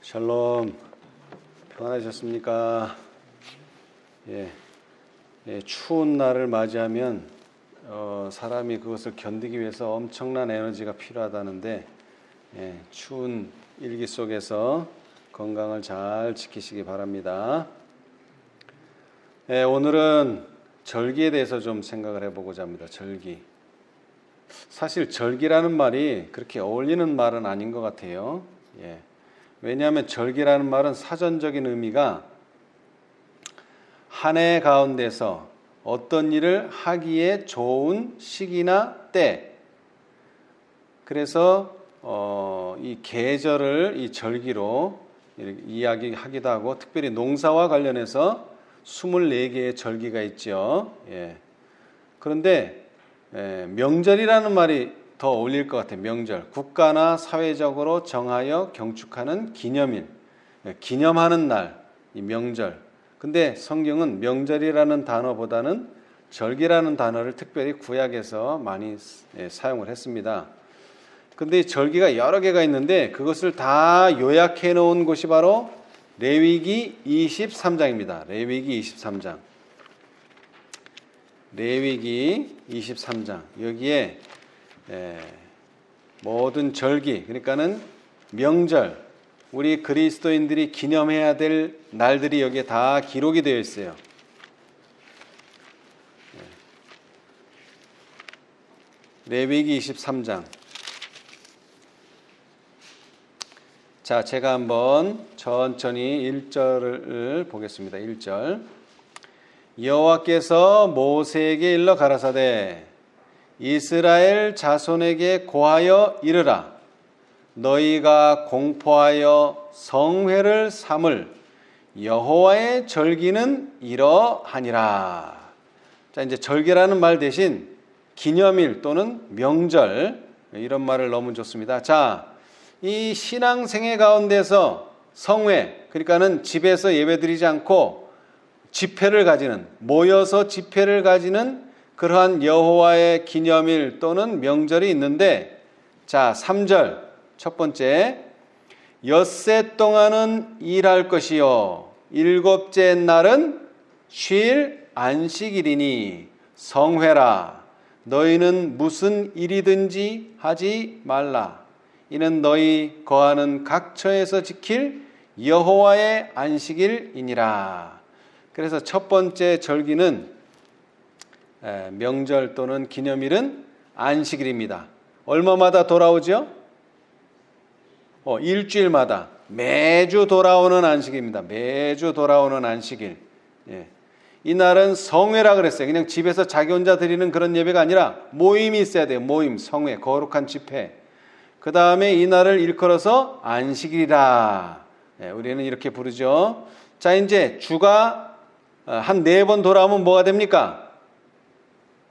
샬롬, 평안하셨습니까? 추운 날을 맞이하면 사람이 그것을 견디기 위해서 엄청난 에너지가 필요하다는데 추운 일기 속에서 건강을 잘 지키시기 바랍니다. 오늘은 절기에 대해서 좀 생각을 해보고자 합니다. 절기. 사실 절기라는 말이 그렇게 어울리는 말은 아닌 것 같아요. 왜냐하면 절기라는 말은 사전적인 의미가 한 해 가운데서 어떤 일을 하기에 좋은 시기나 때, 그래서 이 계절을 이 절기로 이야기하기도 하고, 특별히 농사와 관련해서 24개의 절기가 있죠. 그런데 명절이라는 말이 더 어울릴 것 같아요. 명절. 국가나 사회적으로 정하여 경축하는 기념일, 기념하는 날, 이 명절. 근데 성경은 명절이라는 단어보다는 절기라는 단어를 특별히 구약에서 많이 사용을 했습니다. 근데 이 절기가 여러 개가 있는데 그것을 다 요약해 놓은 곳이 바로 레위기 23장입니다. 레위기 23장. 레위기 23장. 여기에 모든 절기, 그러니까는 명절, 우리 그리스도인들이 기념해야 될 날들이 여기에 다 기록이 되어 있어요. 레위기 23장. 자, 제가 한번 천천히 1절을 보겠습니다. 1절. 여호와께서 모세에게 일러 가라사대 이스라엘 자손에게 고하여 이르라. 너희가 공포하여 성회를 삼을 여호와의 절기는 이러하니라. 자, 이제 절기라는 말 대신 기념일 또는 명절, 이런 말을 넣으면 좋습니다. 자, 이 신앙생애 가운데서 성회, 그러니까는 집에서 예배드리지 않고 집회를 가지는, 모여서 집회를 가지는 그러한 여호와의 기념일 또는 명절이 있는데, 자, 3절 첫 번째, 엿새 동안은 일할 것이요 일곱째 날은 쉴 안식일이니 성회라. 너희는 무슨 일이든지 하지 말라. 이는 너희 거하는 각처에서 지킬 여호와의 안식일이니라. 그래서 첫 번째 절기는 명절 또는 기념일은 안식일입니다. 얼마마다 돌아오죠? 일주일마다 매주 돌아오는 안식일입니다. 매주 돌아오는 안식일. 이날은 성회라 그랬어요. 그냥 집에서 자기 혼자 드리는 그런 예배가 아니라 모임이 있어야 돼요. 모임, 성회, 거룩한 집회. 그 다음에 이날을 일컬어서 안식일이라. 우리는 이렇게 부르죠. 자, 이제 주가 한 4번 돌아오면 뭐가 됩니까?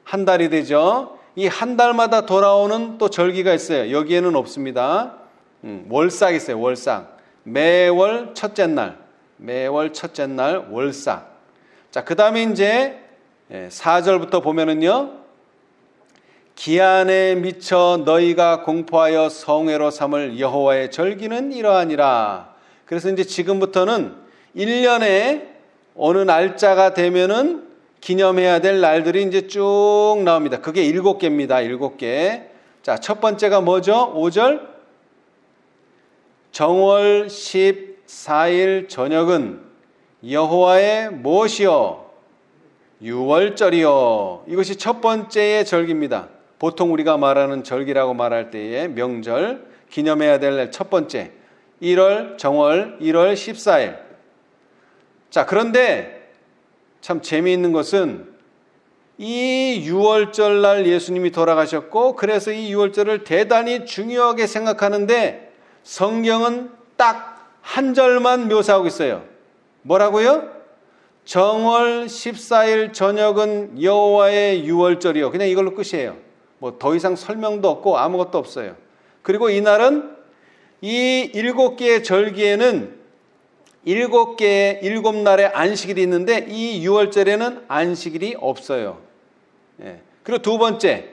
한 달이 되죠. 이 한 달마다 돌아오는 또 절기가 있어요. 여기에는 없습니다. 월삭 있어요. 월삭. 매월 첫째 날. 매월 첫째 날 월삭. 자, 그 다음에 이제 4절부터 보면은요. 기한에 미쳐 너희가 공포하여 성회로 삼을 여호와의 절기는 이러하니라. 그래서 이제 지금부터는 1년에 어느 날짜가 되면은 기념해야 될 날들이 이제 쭉 나옵니다. 그게 7개입니다. 7개. 자, 첫 번째가 뭐죠? 5절. 정월 14일 저녁은 여호와의 무엇이요? 유월절이요. 이것이 첫 번째의 절기입니다. 보통 우리가 말하는 절기라고 말할 때의 명절, 기념해야 될 첫 번째. 1월 정월 1월 14일. 자, 그런데 참 재미있는 것은 이 유월절 날 예수님이 돌아가셨고, 그래서 이 유월절을 대단히 중요하게 생각하는데 성경은 딱 한 절만 묘사하고 있어요. 뭐라고요? 정월 14일 저녁은 여호와의 유월절이요. 그냥 이걸로 끝이에요. 뭐 더 이상 설명도 없고 아무것도 없어요. 그리고 이날은 이 7개의 절기에는 7날의 안식일이 있는데 이 유월절에는 안식일이 없어요. 그리고 두 번째,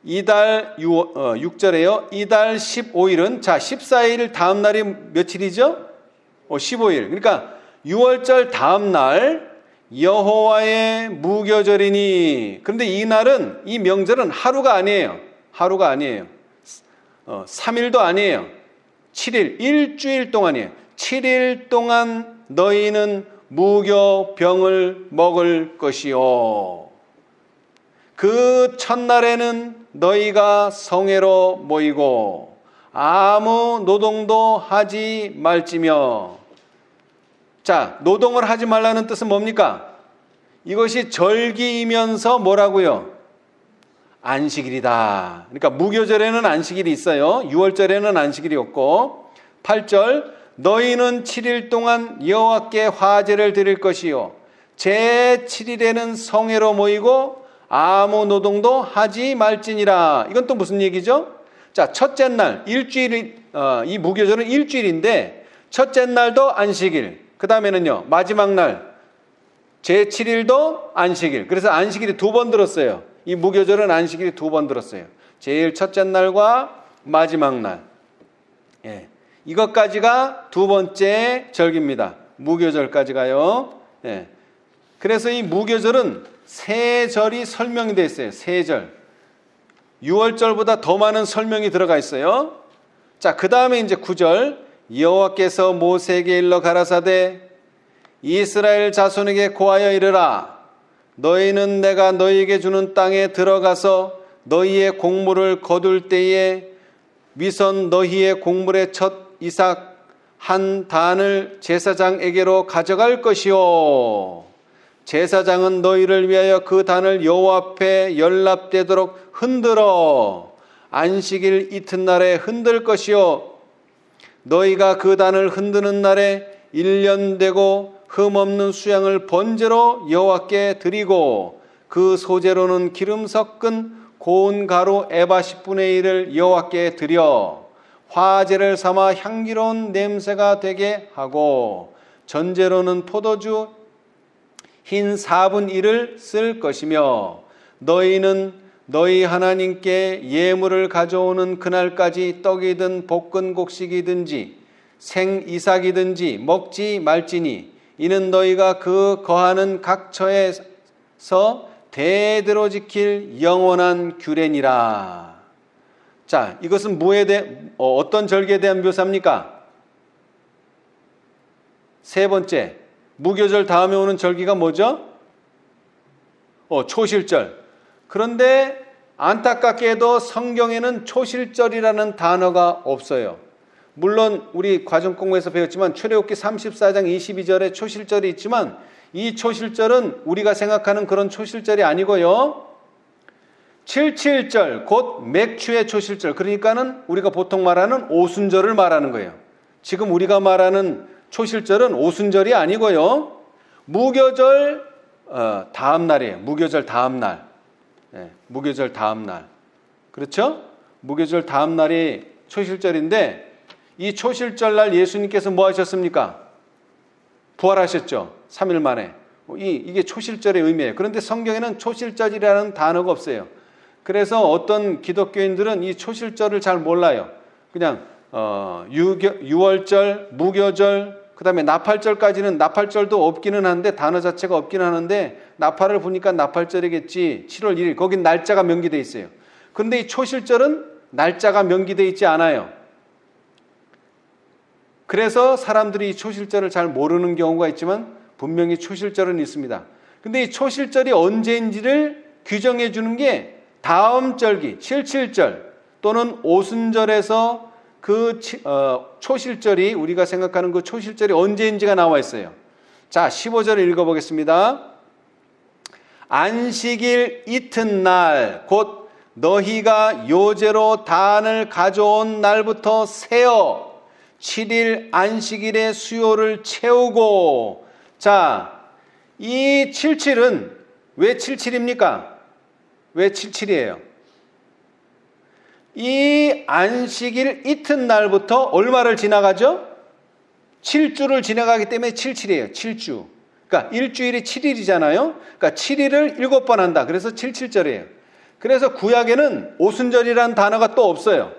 이달 6절에요. 이달 15일은 자 14일 다음 날이 며칠이죠? 15일. 그러니까 6월절 다음 날 여호와의 무교절이니. 그런데 이 날은 이 명절은 하루가 아니에요. 하루가 아니에요. 3일도 아니에요. 7일, 일주일 동안이에요. 7일 동안 너희는 무교병을 먹을 것이요. 그 첫날에는 너희가 성회로 모이고 아무 노동도 하지 말지며. 자, 노동을 하지 말라는 뜻은 뭡니까? 이것이 절기이면서 뭐라고요? 안식일이다. 그러니까 무교절에는 안식일이 있어요. 6월절에는 안식일이 없고. 8절 너희는 7일 동안 여호와께 화제를 드릴 것이요 제7일에는 성회로 모이고 아무 노동도 하지 말지니라. 이건 또 무슨 얘기죠? 자, 첫째 날 일주일, 이 무교절은 일주일인데 첫째 날도 안식일, 그 다음에는요 마지막 날 제7일도 안식일. 그래서 안식일이 두 번 들었어요. 이 무교절은 안식일이 두 번 들었어요. 제일 첫째 날과 마지막 날. 예. 이것까지가 두 번째 절기입니다. 무교절까지가요. 예. 그래서 이 무교절은 세 절이 설명이 되어 있어요. 세 절. 6월절보다 더 많은 설명이 들어가 있어요. 자, 그 다음에 이제 9절. 여호와께서 모세에게 일러 가라사대 이스라엘 자손에게 고하여 이르라. 너희는 내가 너희에게 주는 땅에 들어가서 너희의 곡물을 거둘 때에 위선 너희의 곡물의 첫 이삭 한 단을 제사장에게로 가져갈 것이요 제사장은 너희를 위하여 그 단을 여호와 앞에 연납되도록 흔들어 안식일 이튿날에 흔들 것이요 너희가 그 단을 흔드는 날에 1년 되고 흠없는 수양을 번제로 여호와께 드리고 그 소재로는 기름 섞은 고운 가루 에바 10분의 1을 여호와께 드려 화제를 삼아 향기로운 냄새가 되게 하고 전제로는 포도주 흰 4분 1을 쓸 것이며 너희는 너희 하나님께 예물을 가져오는 그날까지 떡이든 볶은 곡식이든지 생 이삭이든지 먹지 말지니 이는 너희가 그 거하는 각 처에서 대대로 지킬 영원한 규례니라. 자, 이것은 뭐에 대해 어떤 절기에 대한 묘사입니까? 세 번째, 무교절 다음에 오는 절기가 뭐죠? 초실절. 그런데 안타깝게도 성경에는 초실절이라는 단어가 없어요. 물론 우리 과정공부에서 배웠지만 출애굽기 34장 22절에 초실절이 있지만 이 초실절은 우리가 생각하는 그런 초실절이 아니고요. 77절 곧 맥추의 초실절, 그러니까는 우리가 보통 말하는 오순절을 말하는 거예요. 지금 우리가 말하는 초실절은 오순절이 아니고요. 무교절 다음 날이에요. 무교절 다음 날. 네, 무교절 다음 날. 그렇죠? 무교절 다음 날이 초실절인데 이 초실절 날 예수님께서 뭐 하셨습니까? 부활하셨죠. 3일 만에. 이게 초실절의 의미예요. 그런데 성경에는 초실절이라는 단어가 없어요. 그래서 어떤 기독교인들은 이 초실절을 잘 몰라요. 그냥 6월절, 무교절, 그 다음에 나팔절까지는 나팔절도 없기는 한데 단어 자체가 없기는 하는데 나팔을 보니까 나팔절이겠지. 7월 1일. 거긴 날짜가 명기되어 있어요. 그런데 이 초실절은 날짜가 명기되어 있지 않아요. 그래서 사람들이 이 초실절을 잘 모르는 경우가 있지만 분명히 초실절은 있습니다. 근데 이 초실절이 언제인지를 규정해 주는 게 다음 절기 77절 또는 오순절에서 그 초실절이 우리가 생각하는 그 초실절이 언제인지가 나와 있어요. 자, 15절을 읽어보겠습니다. 안식일 이튿날 곧 너희가 요제로 단을 가져온 날부터 세어 7일 안식일의 수요를 채우고. 자, 이 77은 왜 77입니까? 왜 77이에요? 이 안식일 이튿날부터 얼마를 지나가죠? 7주를 지나가기 때문에 77이에요. 7주. 그러니까 일주일이 7일이잖아요. 그러니까 7일을 7번 한다. 그래서 77절이에요. 그래서 구약에는 오순절이라는 단어가 또 없어요.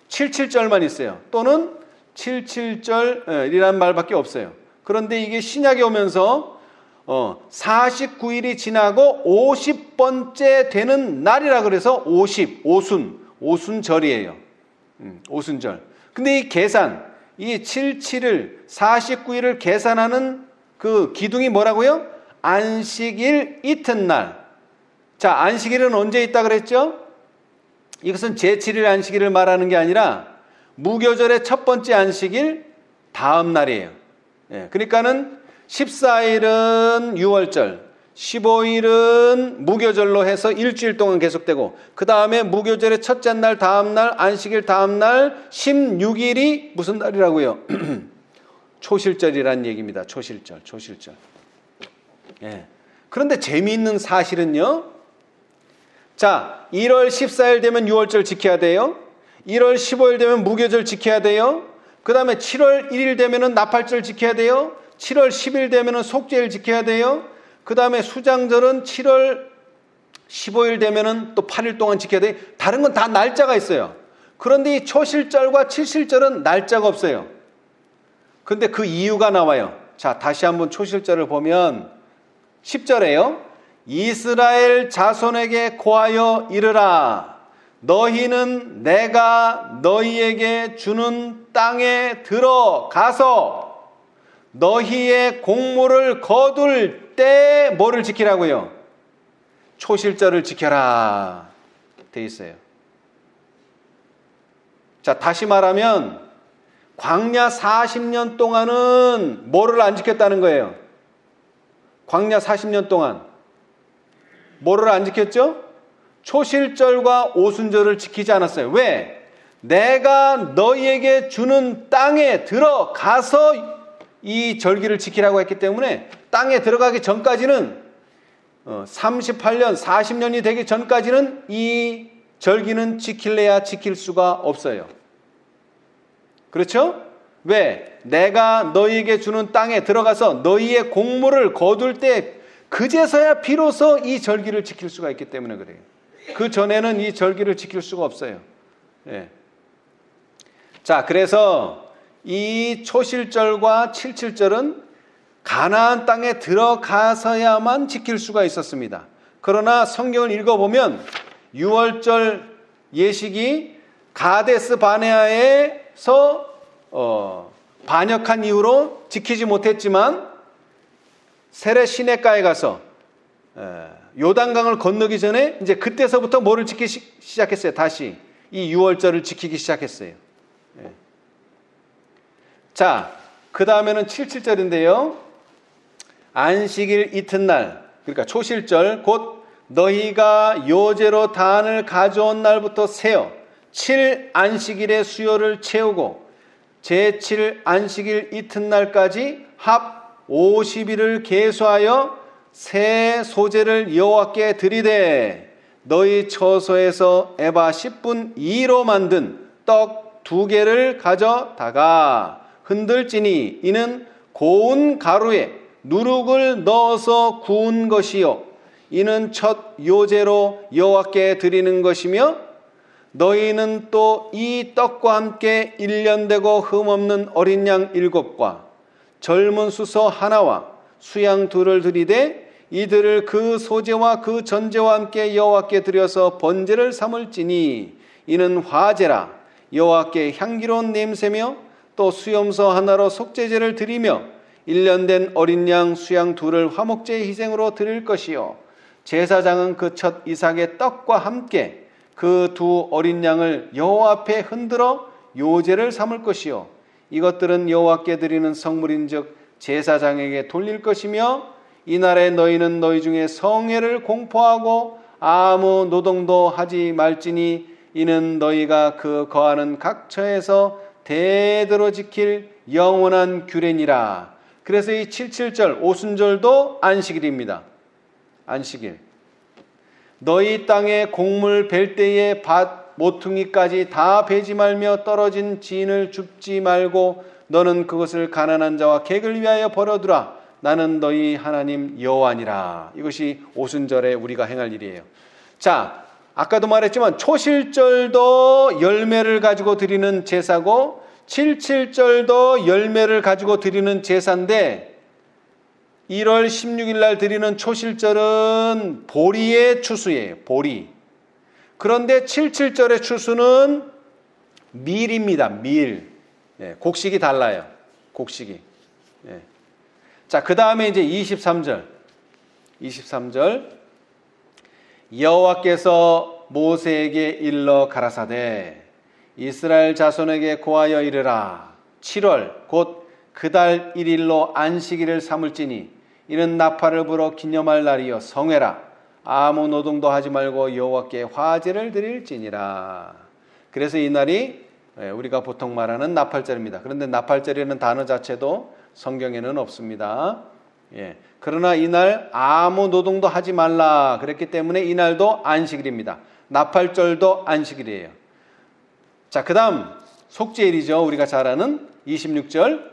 77절만 있어요. 또는 77절이라는 말밖에 없어요. 그런데 이게 신약에 오면서 49일이 지나고 50번째 되는 날이라 그래서 오순절이에요. 오순절. 근데 이 계산, 이 77을 49일을 계산하는 그 기둥이 뭐라고요? 안식일 이튿날. 자, 안식일은 언제 있다 그랬죠? 이것은 제7일 안식일을 말하는 게 아니라 무교절의 첫 번째 안식일 다음 날이에요. 그러니까는 14일은 유월절, 15일은 무교절로 해서 일주일 동안 계속되고, 그 다음에 무교절의 첫째 날 다음 날, 안식일 다음 날 16일이 무슨 날이라고요? 초실절이라는 얘기입니다. 초실절. 그런데 재미있는 사실은요, 자, 1월 14일 되면 유월절 지켜야 돼요. 1월 15일 되면 무교절 지켜야 돼요. 그 다음에 7월 1일 되면 나팔절 지켜야 돼요. 7월 10일 되면 속죄일 지켜야 돼요. 그 다음에 수장절은 7월 15일 되면 또 8일 동안 지켜야 돼요. 다른 건 다 날짜가 있어요. 그런데 이 초실절과 칠실절은 날짜가 없어요. 근데 그 이유가 나와요. 자, 다시 한번 초실절을 보면 10절에요. 이스라엘 자손에게 고하여 이르라. 너희는 내가 너희에게 주는 땅에 들어가서 너희의 공물을 거둘 때 뭐를 지키라고요? 초실절을 지켜라 돼 있어요. 자, 다시 말하면 광야 40년 동안은 뭐를 안 지켰다는 거예요? 광야 40년 동안 뭐를 안 지켰죠? 초실절과 오순절을 지키지 않았어요. 왜? 내가 너희에게 주는 땅에 들어가서 이 절기를 지키라고 했기 때문에 땅에 들어가기 전까지는 38년, 40년이 되기 전까지는 이 절기는 지킬래야 지킬 수가 없어요. 그렇죠? 왜? 내가 너희에게 주는 땅에 들어가서 너희의 공물을 거둘 때 그제서야 비로소 이 절기를 지킬 수가 있기 때문에 그래요. 그 전에는 이 절기를 지킬 수가 없어요. 자, 그래서 이 초실절과 칠칠절은 가나안 땅에 들어가서야만 지킬 수가 있었습니다. 그러나 성경을 읽어보면 유월절 예식이 가데스 바네아에서 반역한 이후로 지키지 못했지만 세례 시내가에 가서 요단강을 건너기 전에 이제 그때서부터 뭐를 지키기 시작했어요? 다시 이 유월절을 지키기 시작했어요. 자, 그 다음에는 칠칠절인데요. 안식일 이튿날, 그러니까 초실절, 곧 너희가 요제로 단을 가져온 날부터 세어 7안식일의 수요를 채우고 제7 안식일 이튿날까지 합 50일을 계수하여 새 소제를 여호와께 드리되 너희 처소에서 에바 10분 2로 만든 떡 2개를 가져다가 흔들지니 이는 고운 가루에 누룩을 넣어서 구운 것이요 이는 첫 요제로 여호와께 드리는 것이며 너희는 또 이 떡과 함께 1년 되고 흠없는 어린 양 7과 젊은 수소 하나와 수양 2를 드리되 이들을 그 소제와 그 전제와 함께 여호와께 드려서 번제를 삼을지니 이는 화제라 여호와께 향기로운 냄새며 또 수염소 하나로 속죄제를 드리며 1년 된 어린 양 수양 2를 화목제의 희생으로 드릴 것이요 제사장은 그 첫 이삭의 떡과 함께 그 2 어린 양을 여호와 앞에 흔들어 요제를 삼을 것이요 이것들은 여호와께 드리는 성물인즉 제사장에게 돌릴 것이며 이날에 너희는 너희 중에 성회를 공포하고 아무 노동도 하지 말지니 이는 너희가 그 거하는 각 처에서 대대로 지킬 영원한 규례니라. 그래서 이 칠칠절 오순절도 안식일입니다. 안식일. 너희 땅에 곡물 벨 때에 밭 모퉁이까지 다 베지 말며 떨어진 진을 줍지 말고 너는 그것을 가난한 자와 객을 위하여 버려두라. 나는 너희 하나님 여호와니라. 이것이 오순절에 우리가 행할 일이에요. 자, 아까도 말했지만 초실절도 열매를 가지고 드리는 제사고 칠칠절도 열매를 가지고 드리는 제사인데 1월 16일 날 드리는 초실절은 보리의 추수예요. 보리. 그런데 칠칠절의 추수는 밀입니다. 밀. 예, 곡식이 달라요. 곡식이. 예. 자, 그 다음에 이제 23절. 여호와께서 모세에게 일러 가라사대 이스라엘 자손에게 고하여 이르라 7월 곧 그 달 1일로 안식일을 삼을지니 이는 나팔을 불어 기념할 날이요 성회라 아무 노동도 하지 말고 여호와께 화제를 드릴지니라. 그래서 이 날이 우리가 보통 말하는 나팔절입니다. 그런데 나팔절이라는 단어 자체도 성경에는 없습니다. 예. 그러나 이날 아무 노동도 하지 말라 그랬기 때문에 이날도 안식일입니다. 나팔절도 안식일이에요. 자, 그 다음 속죄일이죠. 우리가 잘 아는 26절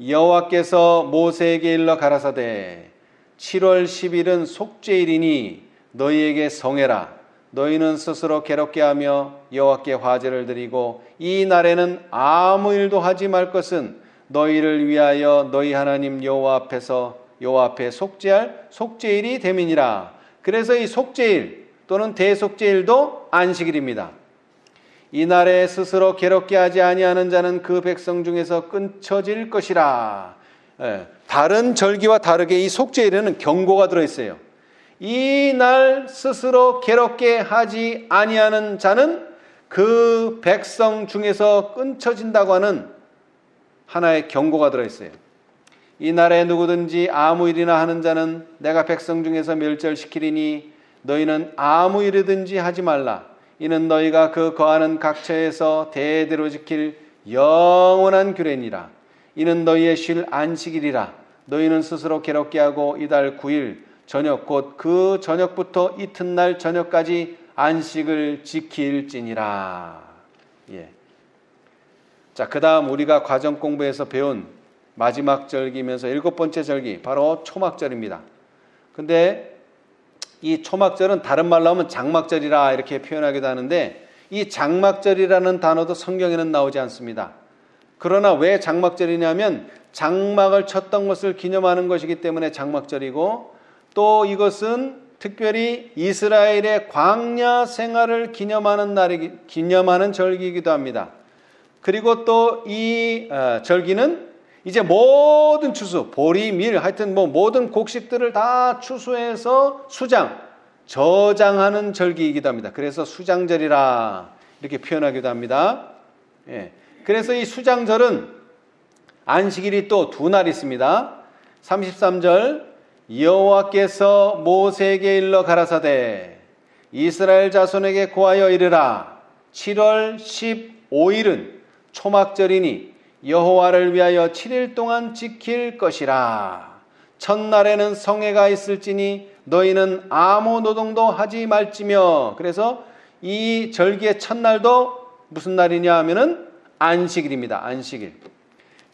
여호와께서 모세에게 일러 가라사대 7월 10일은 속죄일이니 너희에게 성회라 너희는 스스로 괴롭게 하며 여호와께 화제를 드리고 이 날에는 아무 일도 하지 말 것은 너희를 위하여 너희 하나님 여호와 앞에 속죄할 속죄일이 됨이니라. 그래서 이 속죄일 또는 대속죄일도 안식일입니다. 이 날에 스스로 괴롭게 하지 아니하는 자는 그 백성 중에서 끊쳐질 것이라. 다른 절기와 다르게 이 속죄일에는 경고가 들어있어요. 이 날 스스로 괴롭게 하지 아니하는 자는 그 백성 중에서 끊쳐진다고 하는 하나의 경고가 들어있어요. 이 날에 누구든지 아무 일이나 하는 자는 내가 백성 중에서 멸절시키리니 너희는 아무 일이든지 하지 말라. 이는 너희가 그 거하는 각처에서 대대로 지킬 영원한 규례니라. 이는 너희의 쉴 안식일이라. 너희는 스스로 괴롭게 하고 이달 9일 저녁 곧 그 저녁부터 이튿날 저녁까지 안식을 지킬지니라. 예. 자, 그 다음 우리가 과정 공부에서 배운 마지막 절기면서 7번째 절기 바로 초막절입니다. 근데 이 초막절은 다른 말로 하면 장막절이라 이렇게 표현하기도 하는데 이 장막절이라는 단어도 성경에는 나오지 않습니다. 그러나 왜 장막절이냐면 장막을 쳤던 것을 기념하는 것이기 때문에 장막절이고 또 이것은 특별히 이스라엘의 광야 생활을 기념하는 절기이기도 합니다. 그리고 또 이 절기는 이제 모든 추수, 보리, 밀, 하여튼 모든 곡식들을 다 추수해서 저장하는 절기이기도 합니다. 그래서 수장절이라 이렇게 표현하기도 합니다. 예. 그래서 이 수장절은 안식일이 또 2날 있습니다. 33절 여호와께서 모세에게 일러 가라사대 이스라엘 자손에게 고하여 이르라 7월 15일은 초막절이니 여호와를 위하여 7일 동안 지킬 것이라. 첫날에는 성회가 있을지니 너희는 아무 노동도 하지 말지며. 그래서 이 절기의 첫날도 무슨 날이냐 하면은 안식일입니다. 안식일.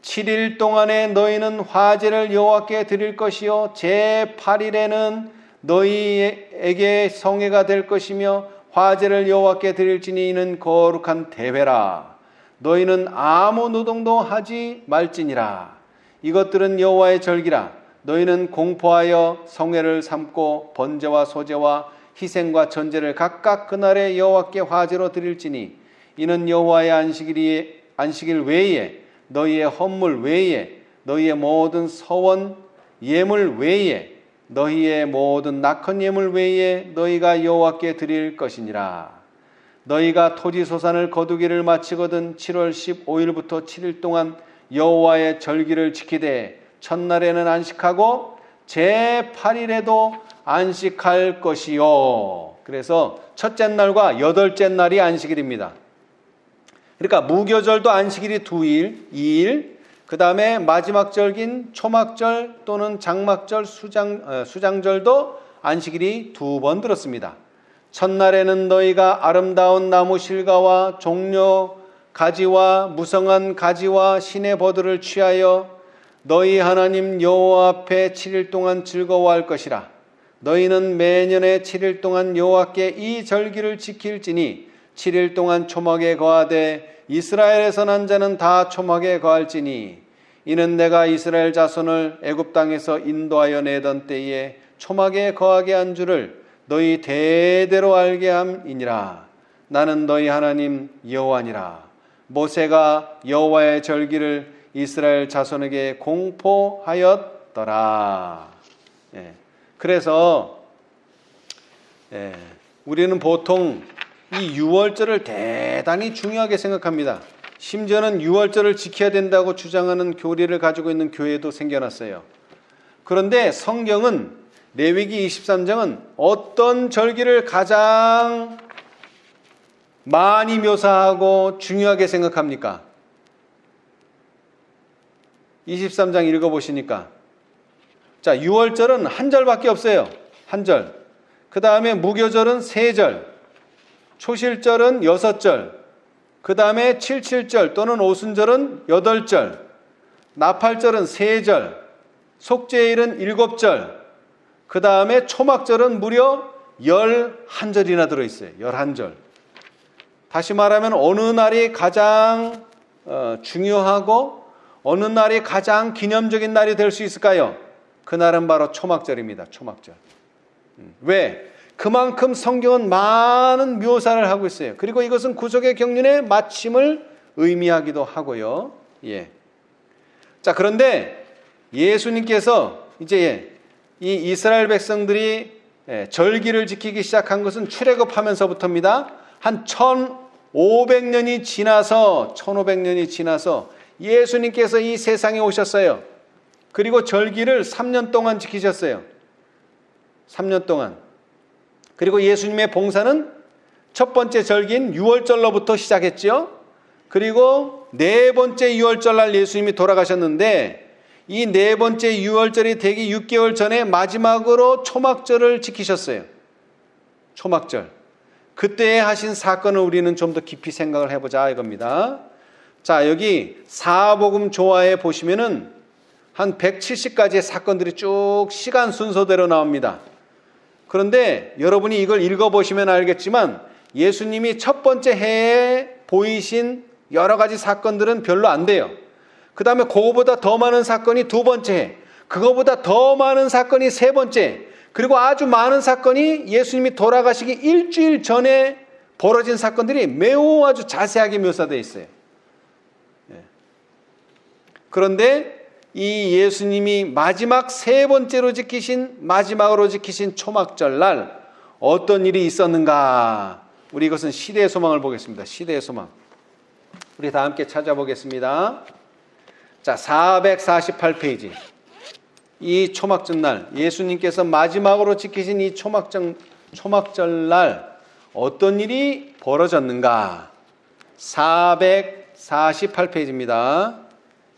7일 동안에 너희는 화제를 여호와께 드릴 것이요 제8일에는 너희에게 성회가 될 것이며 화제를 여호와께 드릴지니 이는 거룩한 대회라. 너희는 아무 노동도 하지 말지니라. 이것들은 여호와의 절기라. 너희는 공포하여 성회를 삼고 번제와 소제와 희생과 전제를 각각 그날에 여호와께 화제로 드릴지니 이는 여호와의 안식일 외에 너희의 헌물 외에 너희의 모든 서원 예물 외에 너희의 모든 낙헌 예물 외에 너희가 여호와께 드릴 것이니라. 너희가 토지소산을 거두기를 마치거든 7월 15일부터 7일 동안 여호와의 절기를 지키되 첫날에는 안식하고 제8일에도 안식할 것이요. 그래서 첫째 날과 여덟째 날이 안식일입니다. 그러니까 무교절도 안식일이 2일, 그 다음에 마지막 절기인 초막절 또는 장막절, 수장절도 안식일이 2번 들었습니다. 첫날에는 너희가 아름다운 나무 실과와 종려 가지와 무성한 가지와 신의 버들을 취하여 너희 하나님 여호와 앞에 7일 동안 즐거워할 것이라. 너희는 매년에 7일 동안 여호와께 이 절기를 지킬지니 7일 동안 초막에 거하되 이스라엘에서 난 자는 다 초막에 거할지니 이는 내가 이스라엘 자손을 애굽 땅에서 인도하여 내던 때에 초막에 거하게 한 줄을 너희 대대로 알게 함이니라. 나는 너희 하나님 여호와니라. 모세가 여호와의 절기를 이스라엘 자손에게 공포하였더라. 그래서 우리는 보통 이 유월절을 대단히 중요하게 생각합니다. 심지어는 유월절을 지켜야 된다고 주장하는 교리를 가지고 있는 교회도 생겨났어요. 그런데 성경은 레위기 23장은 어떤 절기를 가장 많이 묘사하고 중요하게 생각합니까? 23장 읽어보시니까 자, 유월절은 한 절밖에 없어요. 한 절. 그 다음에 무교절은 세 절, 초실절은 6절, 그 다음에 칠칠절 또는 오순절은 8절, 나팔절은 3절, 속죄일은 7절, 그 다음에 초막절은 무려 11절이나 들어있어요. 11절. 다시 말하면 어느 날이 가장 중요하고 어느 날이 가장 기념적인 날이 될 수 있을까요? 그날은 바로 초막절입니다. 초막절. 왜? 그만큼 성경은 많은 묘사를 하고 있어요. 그리고 이것은 구속의 경륜의 마침을 의미하기도 하고요. 자, 그런데 예수님께서 이제 이 이스라엘 백성들이 절기를 지키기 시작한 것은 출애굽하면서부터입니다. 한 1500년이 지나서 예수님께서 이 세상에 오셨어요. 그리고 절기를 3년 동안 지키셨어요. 3년 동안. 그리고 예수님의 봉사는 첫 번째 절기인 유월절로부터 시작했죠. 그리고 네 번째 유월절날 예수님이 돌아가셨는데 이 네 번째 유월절이 되기 6개월 전에 마지막으로 초막절을 지키셨어요. 초막절. 그때 하신 사건을 우리는 좀 더 깊이 생각을 해보자 이겁니다. 자, 여기 사복음 조화에 보시면은 한 170가지의 사건들이 쭉 시간 순서대로 나옵니다. 그런데 여러분이 이걸 읽어보시면 알겠지만 예수님이 첫 번째 해에 보이신 여러 가지 사건들은 별로 안 돼요. 그 다음에 그거보다 더 많은 사건이 두 번째 해, 그거보다 더 많은 사건이 세 번째, 그리고 아주 많은 사건이 예수님이 돌아가시기 일주일 전에 벌어진 사건들이 매우 아주 자세하게 묘사되어 있어요. 그런데 이 예수님이 마지막으로 지키신 초막절날 어떤 일이 있었는가? 우리 이것은 시대의 소망을 보겠습니다. 시대의 소망. 우리 다 함께 찾아보겠습니다. 자, 448페이지. 이 초막절날, 예수님께서 마지막으로 지키신 이 초막절날 어떤 일이 벌어졌는가? 448페이지입니다.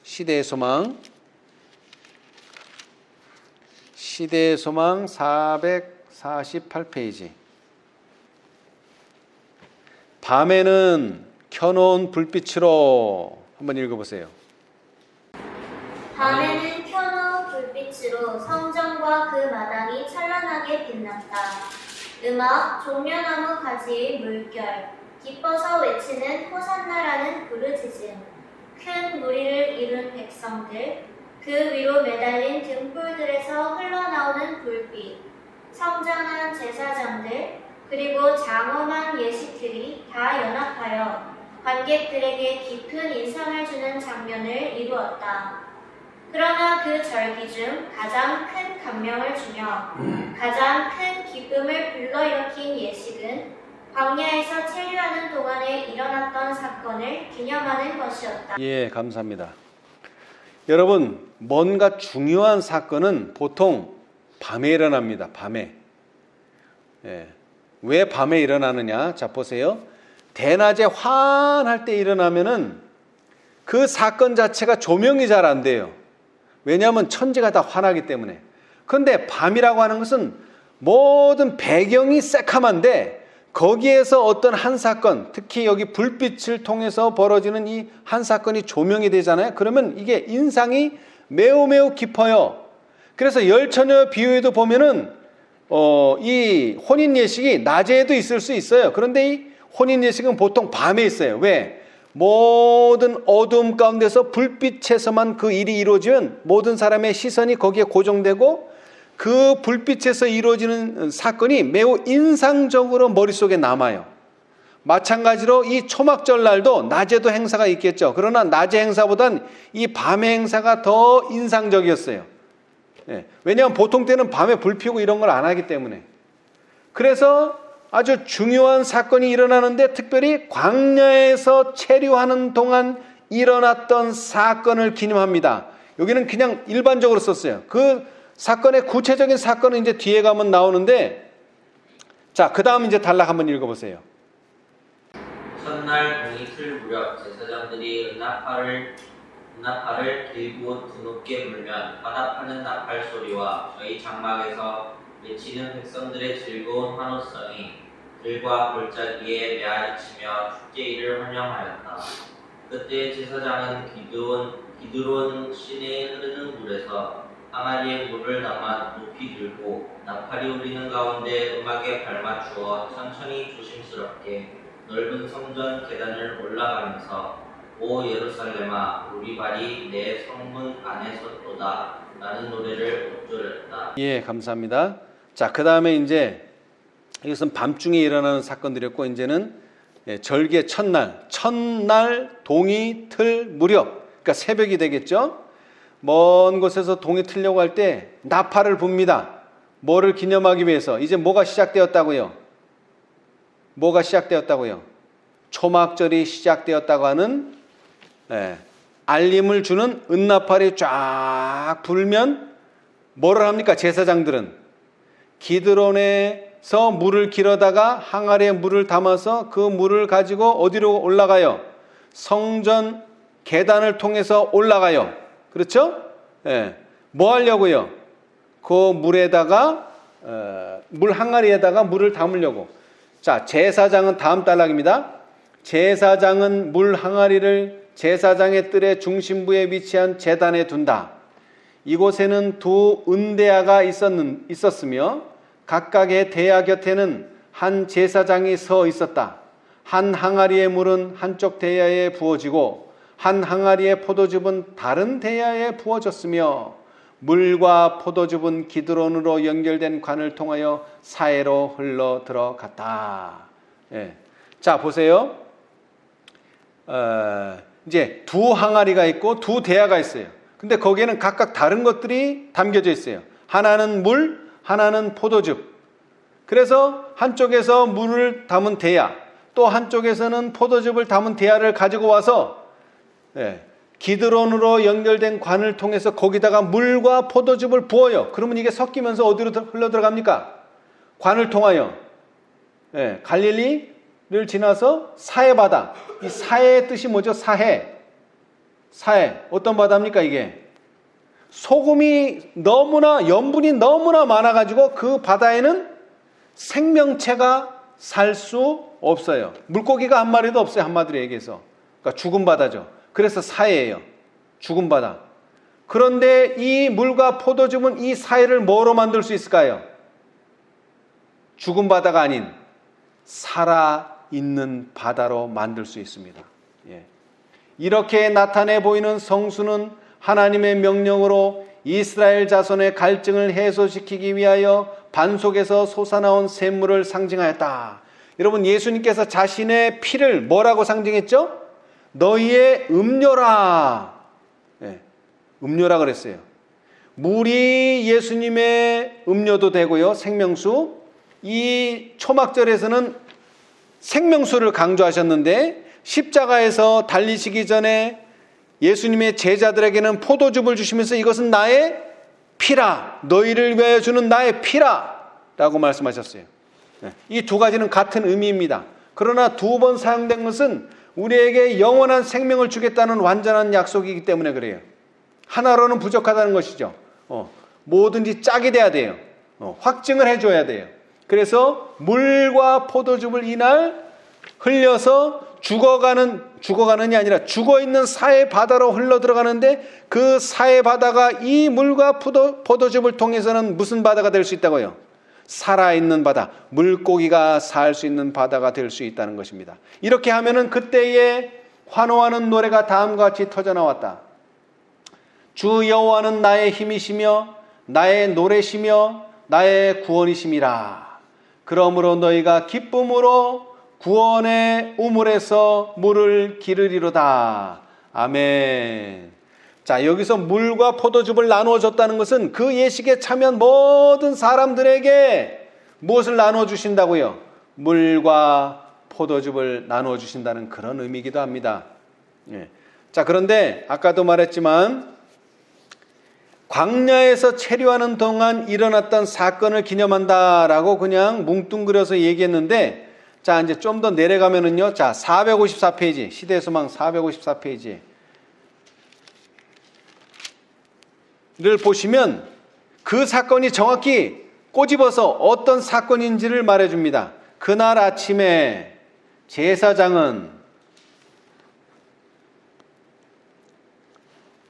시대의 소망. 시대의 소망 448페이지. 밤에는 켜놓은 불빛으로 한번 읽어보세요. 밤에는 켜놓은 불빛으로 성전과 그 마당이 찬란하게 빛났다. 음악, 종려나무 가지의 물결, 기뻐서 외치는 호산나라는 부르짖음, 큰 무리를 이룬 백성들, 그 위로 매달린 등불들에서 흘러나오는 불빛, 성장한 제사장들, 그리고 장엄한 예식들이 다 연합하여 관객들에게 깊은 인상을 주는 장면을 이루었다. 그러나 그 절기 중 가장 큰 감명을 주며 가장 큰 기쁨을 불러일으킨 예식은 광야에서 체류하는 동안에 일어났던 사건을 기념하는 것이었다. 예, 감사합니다. 여러분, 뭔가 중요한 사건은 보통 밤에 일어납니다. 밤에. 왜 밤에 일어나느냐? 자, 보세요. 대낮에 환할 때 일어나면은 그 사건 자체가 조명이 잘 안 돼요. 왜냐하면 천지가 다 환하기 때문에. 그런데 밤이라고 하는 것은 모든 배경이 새카만데 거기에서 어떤 한 사건, 특히 여기 불빛을 통해서 벌어지는 이 한 사건이 조명이 되잖아요. 그러면 이게 인상이 매우 깊어요. 그래서 열처녀 비유에도 보면은 이 혼인 예식이 낮에도 있을 수 있어요. 그런데 이 혼인 예식은 보통 밤에 있어요. 왜? 모든 어두움 가운데서 불빛에서만 그 일이 이루어지면 모든 사람의 시선이 거기에 고정되고 그 불빛에서 이루어지는 사건이 매우 인상적으로 머릿속에 남아요. 마찬가지로 이 초막절 날도 낮에도 행사가 있겠죠. 그러나 낮의 행사보단 이 밤의 행사가 더 인상적이었어요. 왜냐하면 보통 때는 밤에 불 피우고 이런 걸 안 하기 때문에. 그래서 아주 중요한 사건이 일어나는데 특별히 광야에서 체류하는 동안 일어났던 사건을 기념합니다. 여기는 그냥 일반적으로 썼어요. 그 사건의 구체적인 사건은 이제 뒤에 가면 나오는데, 자, 그 다음 이제 단락 한번 읽어보세요. 첫날 동이틀 무렵 제사장들이 은나팔을 들고 드높게 불면 화답하는 나팔 소리와 저희 장막에서 외치는 백성들의 즐거운 환호성이 들과 골짜기에 메아리치며 축제일을 환영하였다. 그때 제사장은 기드론 시내에 흐르는 물에서 항아리에 물을 담아 높이 들고 나팔이 울리는 가운데 음악에 발맞추어 천천히 조심스럽게 넓은 성전 계단을 올라가면서 오 예루살렘아 우리 발이 내 성문 안에 섰도다 라는 노래를 읊조렸다. 예, 감사합니다. 자, 그 다음에 이제 이것은 밤중에 일어나는 사건들이었고 이제는 절기의 첫날 동이 틀 무렵, 그러니까 새벽이 되겠죠. 먼 곳에서 동이 틀려고 할 때 나팔을 붑니다. 뭐를 기념하기 위해서? 이제 뭐가 시작되었다고요? 뭐가 시작되었다고요? 초막절이 시작되었다고 하는 알림을 주는 은나팔이 쫙 불면 뭐를 합니까? 제사장들은 기드론에서 물을 길어다가 항아리에 물을 담아서 그 물을 가지고 어디로 올라가요? 성전 계단을 통해서 올라가요. 그렇죠? 뭐 하려고요? 그 물에다가 물 항아리에다가 물을 담으려고. 자, 제사장은 다음 단락입니다. 제사장은 물 항아리를 제사장의 뜰의 중심부에 위치한 제단에 둔다. 이곳에는 두 은대야가 있었으며 각각의 대야 곁에는 한 제사장이 서 있었다. 한 항아리의 물은 한쪽 대야에 부어지고 한 항아리의 포도즙은 다른 대야에 부어졌으며 물과 포도즙은 기드론으로 연결된 관을 통하여 사해로 흘러 들어갔다. 자, 보세요. 이제 두 항아리가 있고 두 대야가 있어요. 근데 거기에는 각각 다른 것들이 담겨져 있어요. 하나는 물, 하나는 포도즙. 그래서 한쪽에서 물을 담은 대야, 또 한쪽에서는 포도즙을 담은 대야를 가지고 와서 기드론으로 연결된 관을 통해서 거기다가 물과 포도즙을 부어요. 그러면 이게 섞이면서 어디로 흘러 들어갑니까? 관을 통하여 갈릴리를 지나서 사해 바다. 이 사해의 뜻이 뭐죠? 사해. 어떤 바다입니까 이게? 소금이 너무나, 염분이 너무나 많아가지고 그 바다에는 생명체가 살 수 없어요. 물고기가 한 마리도 없어요. 한마디로 얘기해서. 그러니까 죽은 바다죠. 그래서 사해예요. 죽은 바다. 그런데 이 물과 포도즙은 이 사해를 뭐로 만들 수 있을까요? 죽은 바다가 아닌 살아있는 바다로 만들 수 있습니다. 이렇게 나타내 보이는 성수는 하나님의 명령으로 이스라엘 자손의 갈증을 해소시키기 위하여 반석에서 솟아나온 샘물을 상징하였다. 여러분, 예수님께서 자신의 피를 뭐라고 상징했죠? 너희의 음료라. 음료라 그랬어요. 물이 예수님의 음료도 되고요. 생명수. 이 초막절에서는 생명수를 강조하셨는데 십자가에서 달리시기 전에 예수님의 제자들에게는 포도즙을 주시면서 이것은 나의 피라. 너희를 위하여 주는 나의 피라. 라고 말씀하셨어요. 이 두 가지는 같은 의미입니다. 그러나 두 번 사용된 것은 우리에게 영원한 생명을 주겠다는 완전한 약속이기 때문에 그래요. 하나로는 부족하다는 것이죠. 뭐든지 짝이 돼야 돼요. 확증을 해줘야 돼요. 그래서 물과 포도즙을 이날 흘려서 죽어가는이 아니라 죽어있는 사해 바다로 흘러 들어가는데 그 사해 바다가 이 물과 포도즙을 통해서는 무슨 바다가 될 수 있다고요? 살아있는 바다, 물고기가 살 수 있는 바다가 될 수 있다는 것입니다. 이렇게 하면은 그때에 환호하는 노래가 다음과 같이 터져나왔다. 주 여호와는 나의 힘이시며 나의 노래시며 나의 구원이심이라. 그러므로 너희가 기쁨으로 구원의 우물에서 물을 기르리로다. 아멘. 자, 여기서 물과 포도즙을 나누어 줬다는 것은 그 예식에 참여한 모든 사람들에게 무엇을 나누어 주신다고요? 물과 포도즙을 나누어 주신다는 그런 의미이기도 합니다. 예. 자, 그런데 아까도 말했지만 광야에서 체류하는 동안 일어났던 사건을 기념한다라고 그냥 뭉뚱그려서 얘기했는데, 자, 이제 좀 더 내려가면은요, 자, 454페이지, 시대소망 454페이지. 를 보시면 그 사건이 정확히 꼬집어서 어떤 사건인지를 말해줍니다. 그날 아침에 제사장은,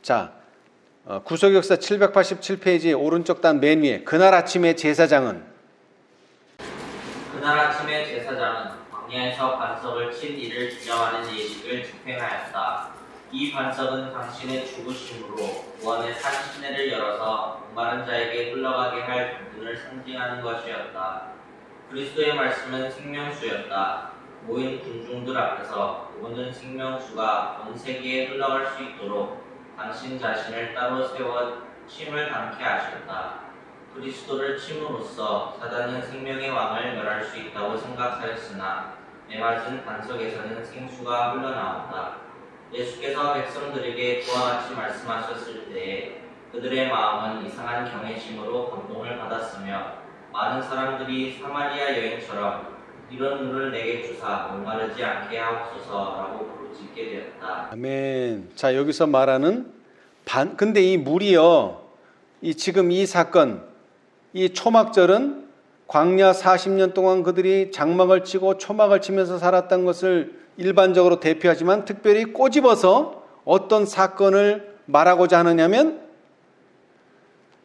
자, 구속역사 787페이지 오른쪽 단 맨 위에 그날 아침에 제사장은, 그날 아침에 제사장은 광야에서 반석을 친 이를 기념하는 예식을 집행하였다. 이 반석은 당신의 죽으심으로 구원의 산 시내를 열어서 목마른 자에게 흘러가게 할 부분을 상징하는 것이었다. 그리스도의 말씀은 생명수였다. 모인 군중들 앞에서 그분은 생명수가 온 세계에 흘러갈 수 있도록 당신 자신을 따로 세워 침을 담게 하셨다. 그리스도를 침으로써 사단은 생명의 왕을 멸할 수 있다고 생각하였으나 메맞은 반석에서는 생수가 흘러나온다. 예수께서 백성들에게 그와 같이 말씀하셨을 때에 그들의 마음은 이상한 경외심으로 감동을 받았으며 많은 사람들이 사마리아 여인처럼 이런 물을 내게 주사 목마르지 않게 하옵소서라고 부르짖게 되었다. 아멘. 자, 여기서 말하는 근데 이 물이요, 지금 이 사건, 이 초막절은 광야 40년 동안 그들이 장막을 치고 초막을 치면서 살았던 것을 일반적으로 대표하지만 특별히 꼬집어서 어떤 사건을 말하고자 하느냐면,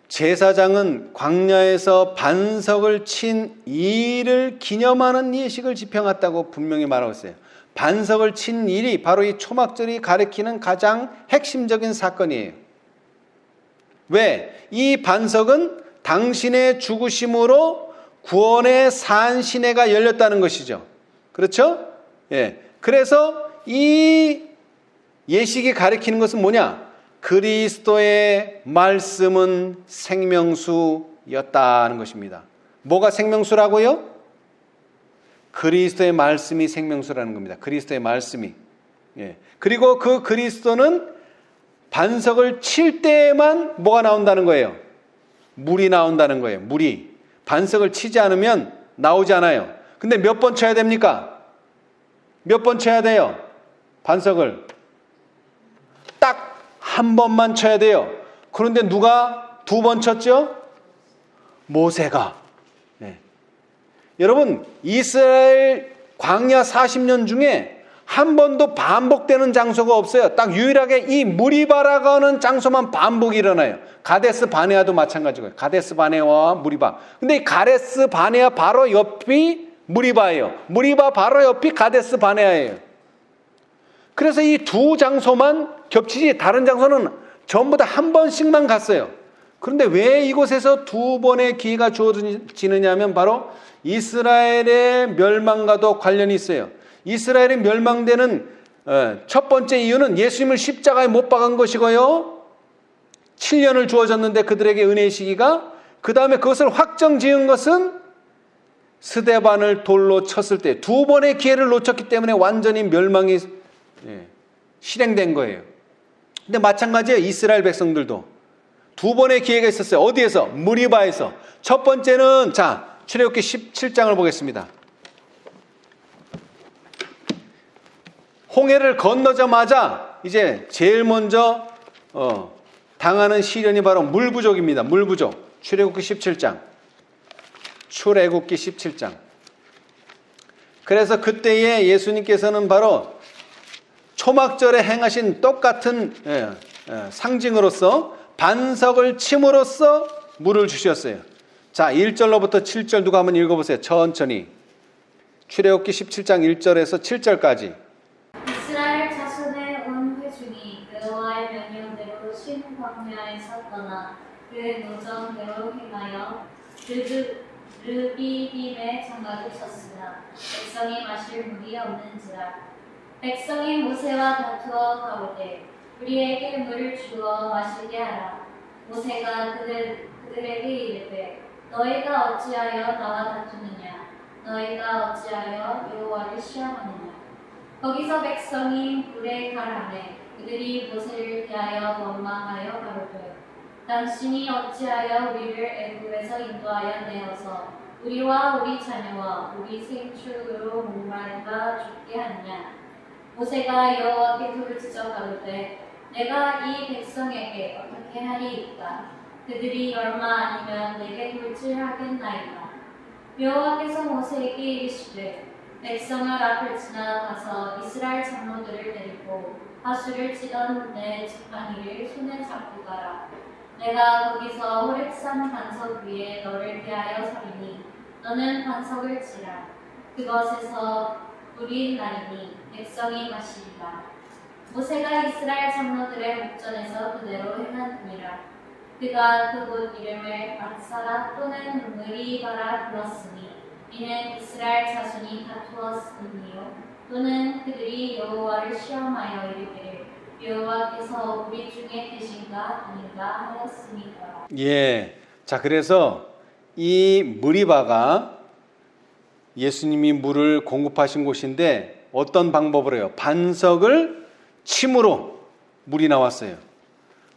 제사장은 광야에서 반석을 친 일을 기념하는 예식을 집행했다고 분명히 말하고 있어요. 반석을 친 일이 바로 이 초막절이 가리키는 가장 핵심적인 사건이에요. 왜? 이 반석은 당신의 죽으심으로 구원의 산 시내가 열렸다는 것이죠. 그렇죠? 예. 그래서 이 예식이 가리키는 것은 뭐냐? 그리스도의 말씀은 생명수였다는 것입니다. 뭐가 생명수라고요? 그리스도의 말씀이 생명수라는 겁니다. 그리스도의 말씀이. 예. 그리고 그 그리스도는 반석을 칠 때에만 뭐가 나온다는 거예요? 물이 나온다는 거예요. 물이. 반석을 치지 않으면 나오지 않아요. 근데 몇 번 쳐야 됩니까? 몇 번 쳐야 돼요? 반석을 딱 한 번만 쳐야 돼요. 그런데 누가 두 번 쳤죠? 모세가. 네. 여러분, 이스라엘 광야 40년 중에 한 번도 반복되는 장소가 없어요. 딱 유일하게 이 무리바라가 하는 장소만 반복이 일어나요. 가데스 바네아도 마찬가지고요. 가데스 바네아와 무리바. 근데 이 가데스 바네아 바로 옆이 무리바예요. 무리바 바로 옆이 가데스 바네아예요. 그래서 이 두 장소만 겹치지 다른 장소는 전부 다 한 번씩만 갔어요. 그런데 왜 이곳에서 두 번의 기회가 주어지느냐 하면 바로 이스라엘의 멸망과도 관련이 있어요. 이스라엘이 멸망되는 첫 번째 이유는 예수님을 십자가에 못 박은 것이고요. 7년을 주어졌는데 그들에게 은혜의 시기가, 그 다음에 그것을 확정 지은 것은 스데반을 돌로 쳤을 때 두 번의 기회를 놓쳤기 때문에 완전히 멸망이 실행된 거예요. 근데 마찬가지예요. 이스라엘 백성들도 두 번의 기회가 있었어요. 어디에서? 무리바에서. 첫 번째는, 자, 출애굽기 17장을 보겠습니다. 홍해를 건너자마자 이제 제일 먼저 당하는 시련이 바로 물부족입니다. 물부족. 출애굽기 17장. 출애굽기 17장. 그래서 그때에 예수님께서는 바로 초막절에 행하신 똑같은 상징으로서 반석을 침으로써 물을 주셨어요. 자, 1절로부터 7절 누가 한번 읽어보세요. 천천히. 출애굽기 17장 1절에서 7절까지. 이스라엘 자손의 온 회중이 여호와의 명령대로 신 광야에서 떠나 그의 노정대로 행하여 르비딤의 장막을 쳤으나 백성이 마실 물이 없는지라. 백성이 모세와 다투어 가로되 우리에게 물을 주어 마시게 하라. 모세가 그들에게 이르되 너희가 어찌하여 나와 다투느냐? 너희가 어찌하여 여호와를 시험하느냐? 거기서 백성이 물에 가라매 그들이 모세를 대하여 원망하여 가로되 당신이 어찌하여 우리를 애굽에서 인도하여 내어서 우리와 우리 자녀와 우리 생축으로 목마르다 죽게 하느냐? 모세가 여호와께 돌을 지져 가로되 내가 이 백성에게 어떻게 하리이까? 그들이 얼마 아니면 내게 돌질하겠나이다. 여호와께서 모세에게 이르시되 백성을 앞을 지나가서 이스라엘 장로들을 데리고 하수를 찌던 내 지팡이를 손에 잡고 가라. 내가 거기서 호렙산 반석 위에 너를 대하여 서리니 너는 반석을 치라. 그것에서 물이 나리니 백성이 마시리라. 모세가 이스라엘 장로들의 목전에서 그대로 행하니라. 그가 그곳 이름을 막사라 또는 느리바라 불렀으니 이는 이스라엘 자손이 다투었으니요 또는 그들이 여호와를 시험하여 이르기를 여호와께서 우리 중에 계신가 아닌가 하였으니까. 예. 자, 그래서 이 무리바가 예수님이 물을 공급하신 곳인데 어떤 방법으로 해요? 반석을 침으로 물이 나왔어요.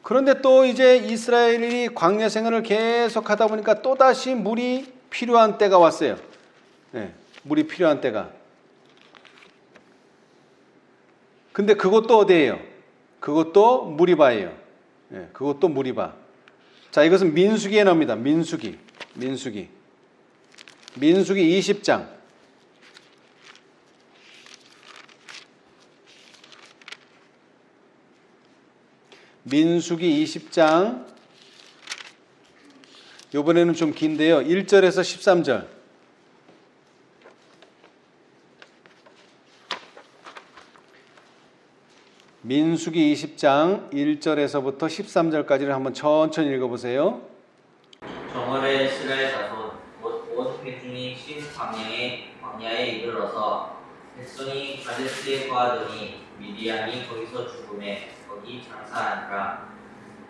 그런데 또 이제 이스라엘이 광야 생활을 계속 하다 보니까 또다시 물이 필요한 때가 왔어요. 네, 물이 필요한 때가. 근데 그것도 어디예요? 그것도 무리바예요. 네, 그것도 무리바. 자, 이것은 민수기에 나옵니다. 민수기 20장. 민수기 20장. 이번에는 좀 긴데요. 1절에서 13절. 민수기 20장 1절에서부터 13절까지를 한번 천천히 읽어보세요. 정월의 이스라엘 자손 온 회중이 신 광야에 이르러서 백성이 가데스에 거하더니 미디안이 거기서 죽음에 거기 장사하니라.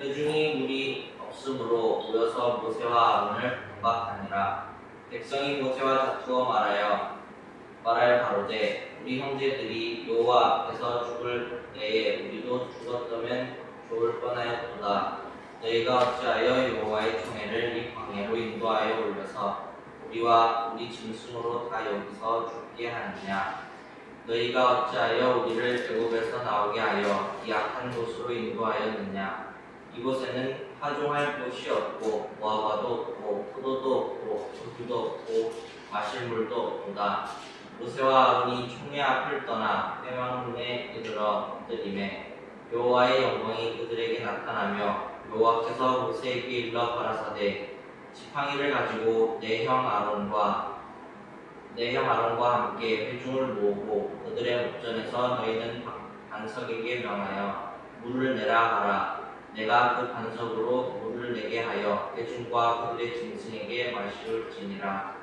회중이 물이 없으므로 모여서 모세와 아론을 공박하니라. 백성이 모세와 다투어 말하여 가로되 우리 형제들이 여호와 앞에서 죽을 때에 우리도 죽었다면 좋을 뻔하였도다. 너희가 어찌하여 여호와의 총회를 이 광야로 인도하여 올려서 우리와 우리 짐승으로 다 여기서 죽게 하느냐? 너희가 어찌하여 우리를 애굽에서 나오게 하여 이 악한 곳으로 인도하였느냐? 이곳에는 파종할 곳이 없고 무화과도 없고 포도도 없고 우유도 없고 마실 물도 없도다. 모세와 아론이 총회 앞을 떠나 회막문에 이르러 엎드리매 여호와의 영광이 그들에게 나타나며 여호와께서 모세에게 일러 가라사대 지팡이를 가지고 내 형 아론과 함께 회중을 모으고 그들의 목전에서 너희는 반석에게 명하여 물을 내라 하라. 내가 그 반석으로 물을 내게 하여 회중과 그들의 짐승에게 마시울지니라.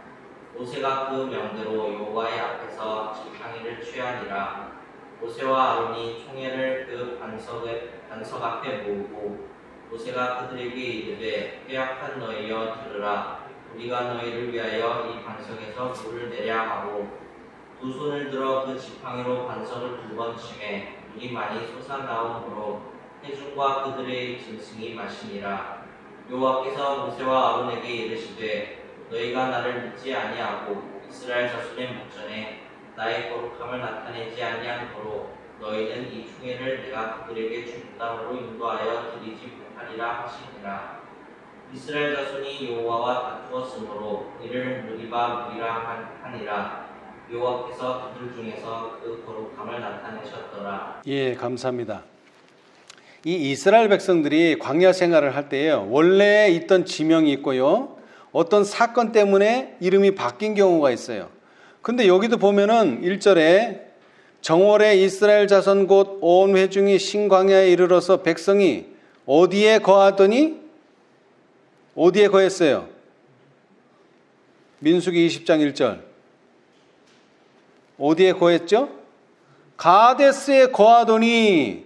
모세가 그 명대로 여호와의 앞에서 지팡이를 취하니라. 모세와 아론이 총회를 그 반석 앞에 모으고 모세가 그들에게 이르되 빼앗한 너희여 들으라. 우리가 너희를 위하여 이 반석에서 물을 내랴 하고 두 손을 들어 그 지팡이로 반석을 2번 치매 물이 많이 솟아나오므로 회중과 그들의 짐승이 마시니라. 여호와께서 모세와 아론에게 이르시되 너희가 나를 믿지 아니하고 이스라엘 자손의 목전에 나의 거룩함을 나타내지 아니한 도로 너희는 이 총회를 내가 그들에게 준 땅으로 인도하여 드리지 못하리라 하시니라. 이스라엘 자손이 여호와와 다투었으므로 이를 무리라 하니라. 여호와께서 그들 중에서 그 거룩함을 나타내셨더라. 예, 감사합니다. 이 이스라엘 백성들이 광야 생활을 할 때에 원래 있던 지명이 있고요. 어떤 사건 때문에 이름이 바뀐 경우가 있어요. 근데 여기도 보면은 1절에 정월에 이스라엘 자손 곧 온 회중이 신광야에 이르러서 백성이 어디에 거하더니 어디에 거했어요? 민수기 20장 1절. 어디에 거했죠? 가데스에 거하더니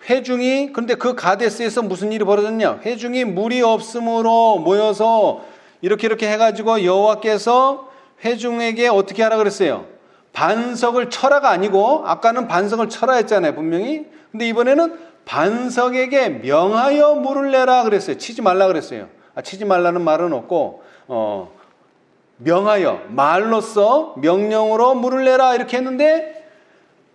회중이, 근데 그 가데스에서 무슨 일이 벌어졌냐? 회중이 물이 없으므로 모여서 이렇게 해가지고 여호와께서 회중에게 어떻게 하라 그랬어요? 반석을 쳐라가 아니고, 아까는 반석을 쳐라 했잖아요, 분명히. 근데 이번에는 반석에게 명하여 물을 내라 그랬어요. 치지 말라 그랬어요. 치지 말라는 말은 없고, 명하여, 말로써 명령으로 물을 내라 이렇게 했는데,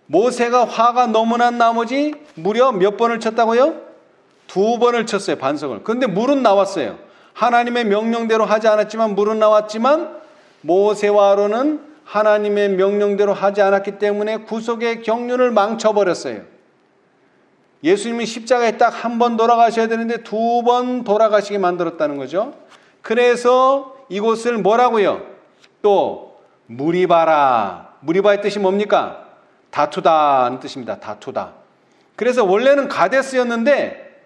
모세가 화가 너무 난 나머지 무려 몇 번을 쳤다고요? 2번을 쳤어요, 반석을. 그런데 물은 나왔어요. 하나님의 명령대로 하지 않았지만 물은 나왔지만, 모세와 아론은 하나님의 명령대로 하지 않았기 때문에 구속의 경륜을 망쳐버렸어요. 예수님이 십자가에 딱 한 번 돌아가셔야 되는데 2번 돌아가시게 만들었다는 거죠. 그래서 이곳을 뭐라고요? 또 무리바라. 무리바의 뜻이 뭡니까? 다투다는 뜻입니다. 다투다. 그래서 원래는 가데스였는데